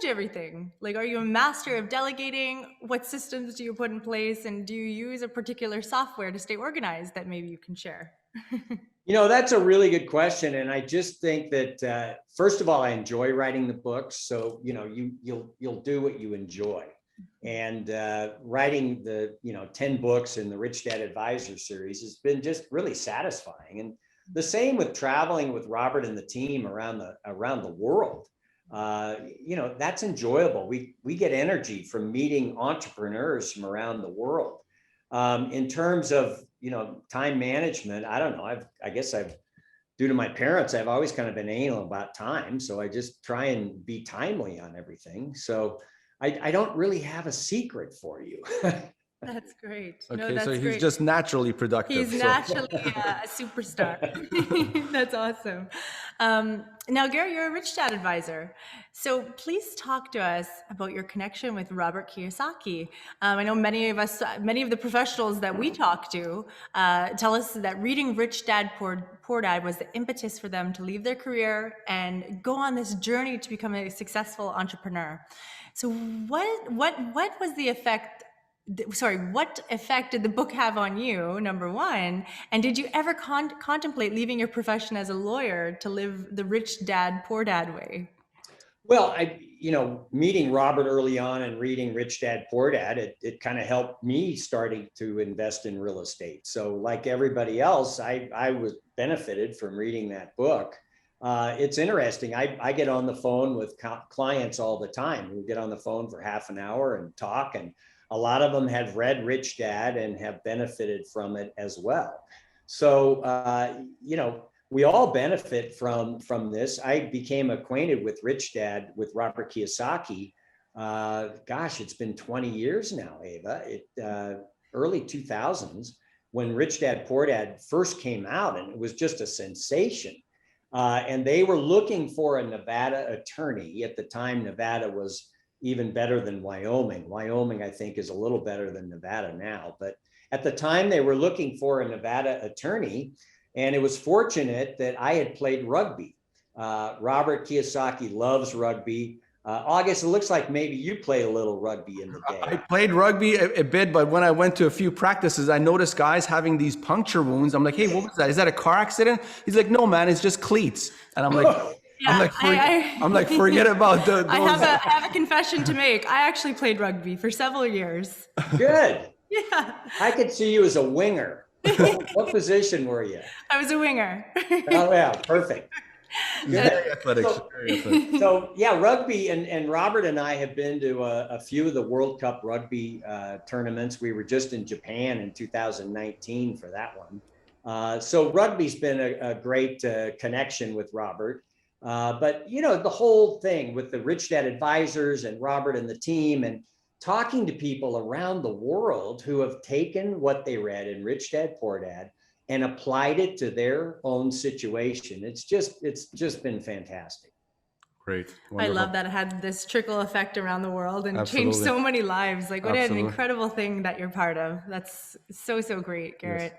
manage everything? Like, are you a master of delegating? What systems do you put in place? And do you use a particular software to stay organized that maybe you can share? That's a really good question. And I just think that, first of all, I enjoy writing the books. So, you'll do what you enjoy. And writing the, 10 books in the Rich Dad Advisor series has been just really satisfying. And the same with traveling with Robert and the team around the world. That's enjoyable. We get energy from meeting entrepreneurs from around the world. In terms of, time management, I don't know. I guess due to my parents, I've always kind of been anal about time. So I just try and be timely on everything. So I don't really have a secret for you. That's great. Okay, no, that's so he's great. just naturally productive. He's naturally a superstar. That's awesome. Now, Garrett, you're a Rich Dad advisor. So please talk to us about your connection with Robert Kiyosaki. I know many of the professionals that we talk to tell us that reading Rich Dad, Poor Dad was the impetus for them to leave their career and go on this journey to become a successful entrepreneur. So what was the effect? What effect did the book have on you, number one? And did you ever contemplate leaving your profession as a lawyer to live the Rich Dad, Poor Dad way? Well, meeting Robert early on and reading Rich Dad, Poor Dad, it kind of helped me starting to invest in real estate. So like everybody else, I was benefited from reading that book. It's interesting. I get on the phone with clients all the time. We get on the phone for half an hour and talk, and a lot of them have read Rich Dad and have benefited from it as well. So, we all benefit from this. I became acquainted with Rich Dad, with Robert Kiyosaki. It's been 20 years now, 𝗖𝗽𝗶. Early 2000s, when Rich Dad, Poor Dad first came out, and it was just a sensation. And they were looking for a Nevada attorney. At the time, Nevada was even better than Wyoming. Wyoming, I think, is a little better than Nevada now. But at the time, they were looking for a Nevada attorney. And it was fortunate that I had played rugby. Robert Kiyosaki loves rugby. August, it looks like maybe you play a little rugby in the day. I played rugby a bit, but when I went to a few practices, I noticed guys having these puncture wounds. I'm like, hey, what was that? Is that a car accident? He's like, no, man, it's just cleats. And I'm like, forget about those. I have a confession to make. I actually played rugby for several years. Good. Yeah. I could see you as a winger. What position were you? I was a winger. Oh yeah, perfect. Very athletic. So yeah, rugby, and Robert and I have been to a few of the World Cup rugby tournaments. We were just in Japan in 2019 for that one. So rugby's been a great connection with Robert. But the whole thing with the Rich Dad advisors and Robert and the team, and talking to people around the world who have taken what they read in Rich Dad, Poor Dad and applied it to their own situation. It's just been fantastic. Great. Wonderful. I love that it had this trickle effect around the world and Absolutely. changed so many lives. Like, what Absolutely. an incredible thing that you're part of. That's so great, Garrett. Yes.